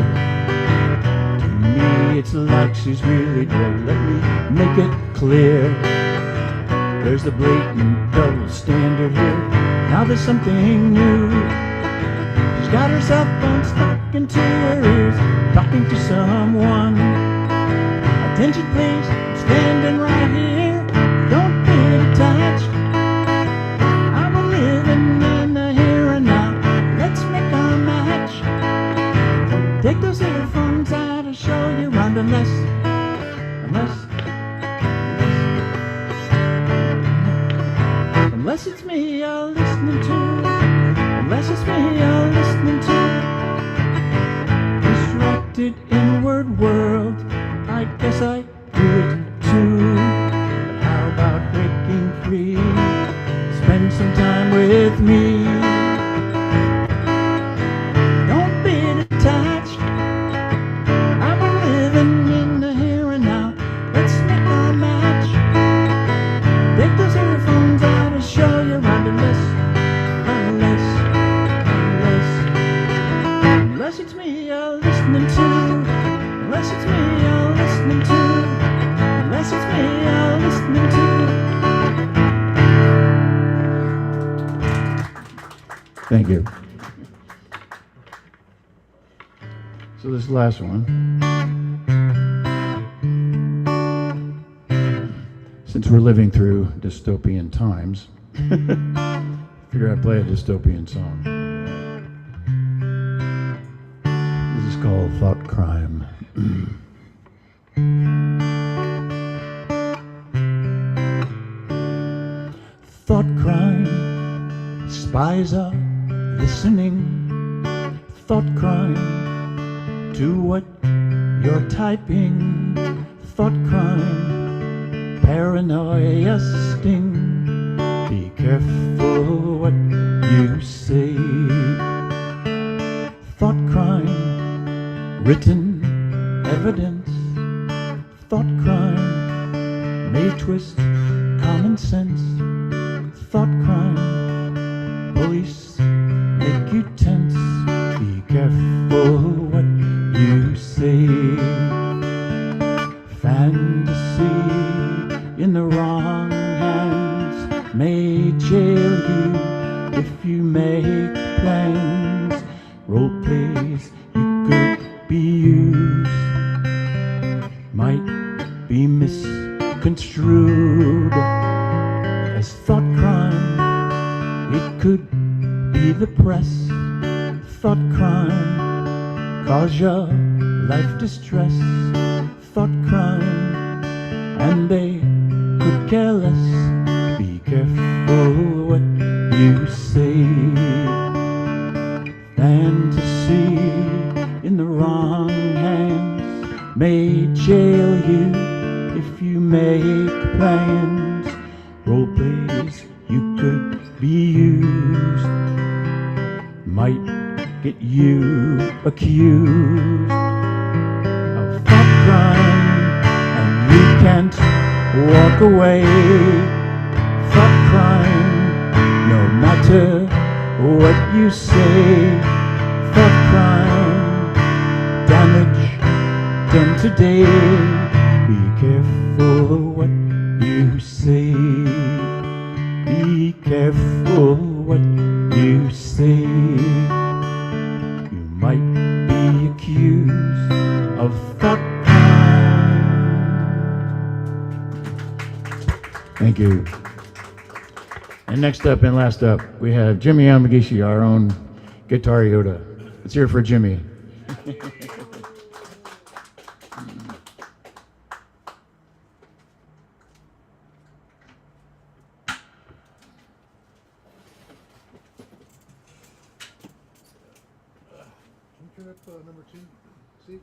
To me it's like she's really drugged. Let me make it clear, there's the blatant double standard here. Now there's something new. She's got her cell phone stuck into her ears, talking to someone. Attention please, I'm standing right here, don't be detached. I'm living in the here and now, let's make a match. Take those earphones out, I'll show you around, unless it's me you're listening to, unless it's me you're listening to. Distracted inward world, I guess I do it too. But how about breaking free? Spend some time with me. Don't be detached. I'm living in the here and now, let's make a match. Take those earphones out, I'll show you around, unless it's me you're listening to, unless it's me you're listening to, unless it's me you're listening to. Thank you. So this last one, since we're living through dystopian times, figure I'd play a dystopian song. This is called Thought Crime. Thought crime, spies are listening. Thought crime, to what you're typing. Thought crime, paranoia sting. Be careful what you say. Thought crime, written evidence. Thought crime may twist common sense. Thought crime, police make you tense. Be careful what you say. Fantasy in the wrong hands may jail you if you make plans. Role plays you could be used might be misconstrued as thought crime. It could be the press. Thought crime, cause your life distress. Thought crime, and they could care less. Be careful what you say. Fantasy in the wrong hands may jail you if you make plans. Role plays you could be used might get you accused of thought crime, and you can't walk away. Thought crime, no matter what you say. Thought crime, damage done today. Be careful what you say. Be careful what you say. You might be accused of thought crime. Thank you. And next up and last up, we have Jimmy Yamagishi, our own Guitar Yoda. Let's hear it for Jimmy. turn up number 2, Steve?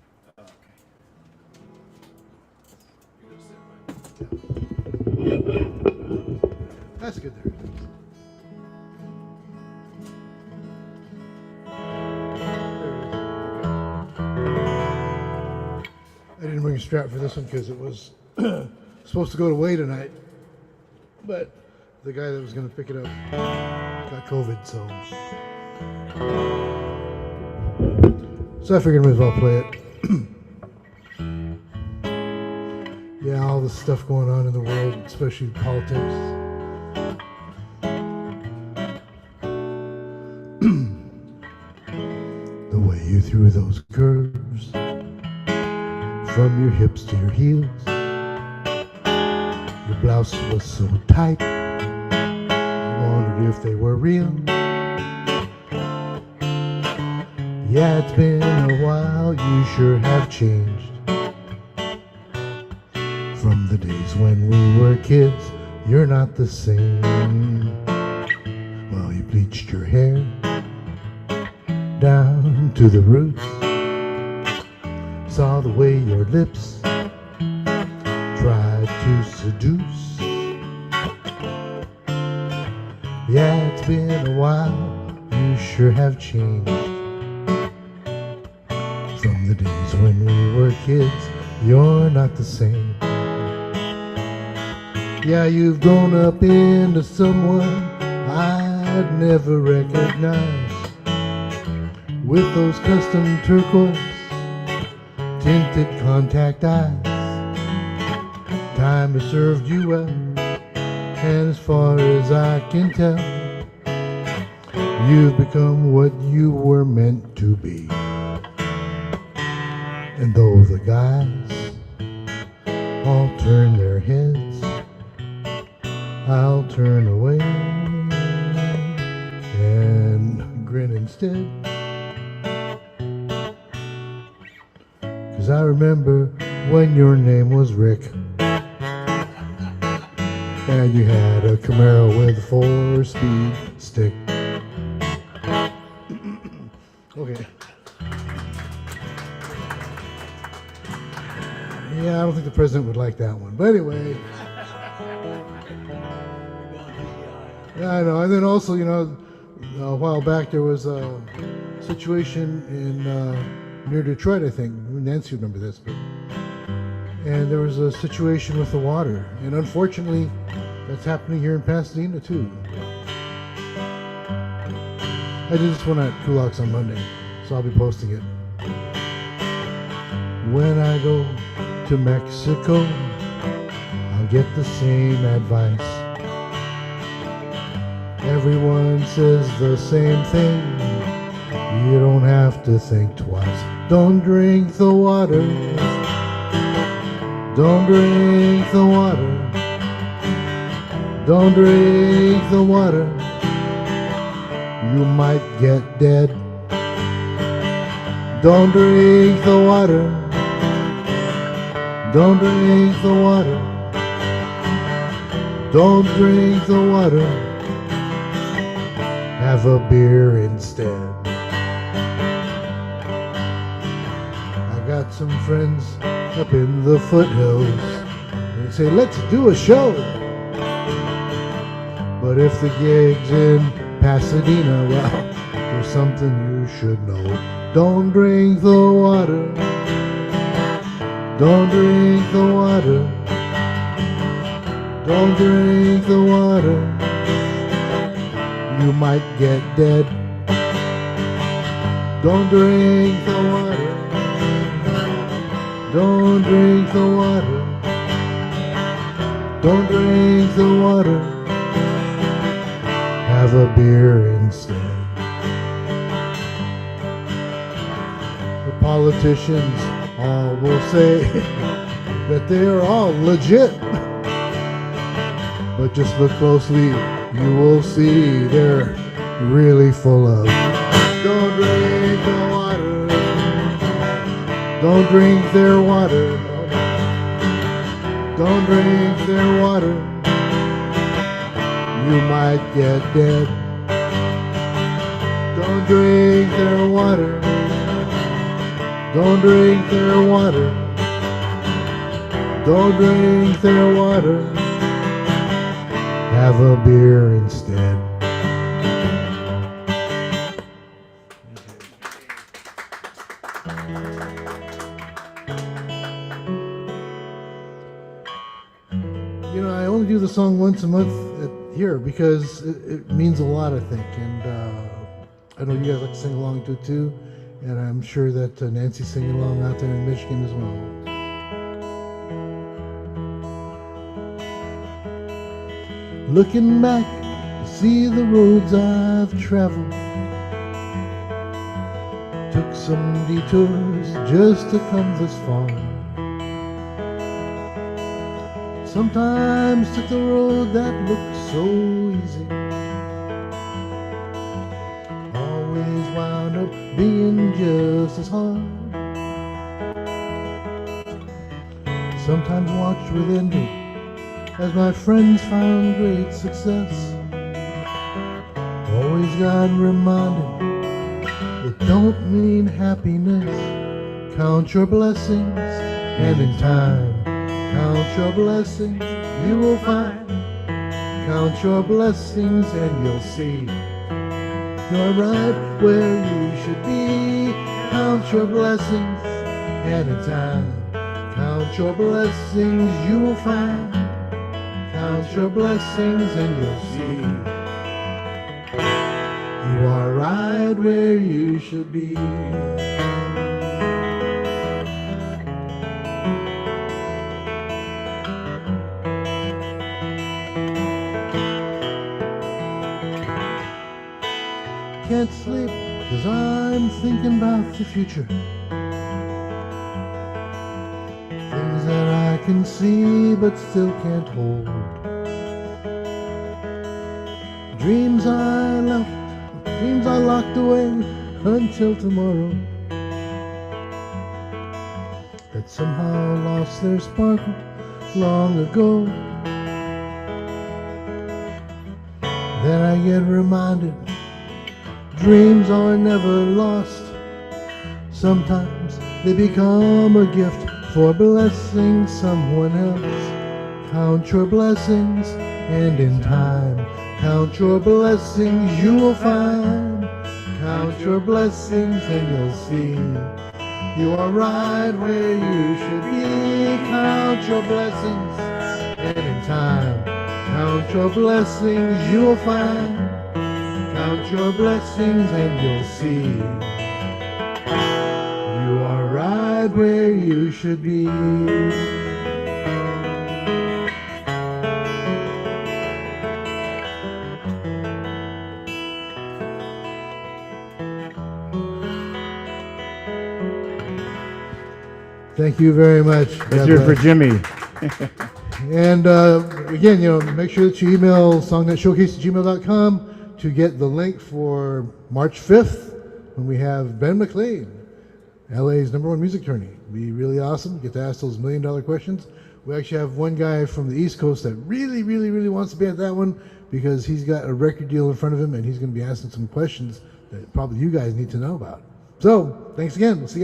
That's good there. I didn't bring a strap for this one because it was supposed to go away tonight, but the guy that was going to pick it up got COVID, so I figured I might as well play it. Yeah, all the stuff going on in the world, especially politics. The way you threw those curves from your hips to your heels. Your blouse was so tight, I wondered if they were real. Yeah, it's been a while, you sure have changed. From the days when we were kids, you're not the same. Well, you bleached your hair down to the roots. Saw the way your lips tried to seduce. Yeah, it's been a while, you sure have changed. From the days when we were kids, you're not the same. Yeah, you've grown up into someone I'd never recognize. With those custom turquoise tinted contact eyes. Time has served you well, and as far as I can tell, you've become what you were meant to be. And though the guys all turn their heads, I'll turn away and grin instead. 'Cause I remember when your name was Rick, and you had a Camaro with a 4-speed stick. Okay. Yeah, I don't think the president would like that one. But anyway. Yeah, I know. And then also, you know, a while back there was a situation in near Detroit, I think. Nancy would remember this. But, and there was a situation with the water. And unfortunately, that's happening here in Pasadena, too. I did this one at Kulak's on Monday, so I'll be posting it. When I go to Mexico, I'll get the same advice. Everyone says the same thing. You don't have to think twice. Don't drink the water. Don't drink the water. Don't drink the water. You might get dead. Don't drink the water. Don't drink the water. Don't drink the water. Have a beer instead. I got some friends up in the foothills. They say, let's do a show. But if the gig's in Pasadena, well, there's something you should know. Don't drink the water. Don't drink the water. Don't drink the water. You might get dead. Don't drink the water. Don't drink the water. Don't drink the water. Have a beer instead. The politicians all will say that they are all legit. But just look closely, you will see they're really full of. Don't drink the water. Don't drink their water. Don't drink their water. You might get dead. Don't drink their water. Don't drink their water. Don't drink their water. Have a beer instead. You know, I only do the song once a month here because it means a lot, I think. And I know you guys like to sing along to it too. And I'm sure that Nancy's singing along out there in Michigan as well. Looking back to see the roads I've traveled, took some detours just to come this far. Sometimes took the road that looked so easy, always wound up being just as hard. Sometimes watched with envy as my friends found great success. Always got reminded it don't mean happiness. Count your blessings, and in time, count your blessings, you will find. Count your blessings and you'll see you're right where you should be. Count your blessings, and in time, count your blessings, you will find. Count your blessings and you'll see you are right where you should be. Can't sleep 'cause I'm thinking about the future. Things that I can see but still can't hold. Dreams I left, dreams I locked away until tomorrow, that somehow lost their sparkle long ago. Then I get reminded dreams are never lost. Sometimes they become a gift for blessing someone else. Count your blessings, and in time, count your blessings, you will find. Count your blessings and you'll see you are right where you should be. Count your blessings, and in time, count your blessings, you will find. Count your blessings and you'll see you are right where you should be. Thank you very much. Let's hear it for Jimmy. And again, you know, make sure that you email songnetshowcase@gmail.com to get the link for March 5th when we have Ben McLean, LA's #1 music attorney. It'll be really awesome. Get to ask those $1 million questions. We actually have one guy from the East Coast that really, really, really wants to be at that one because he's got a record deal in front of him and he's going to be asking some questions that probably you guys need to know about. So, thanks again. We'll see you.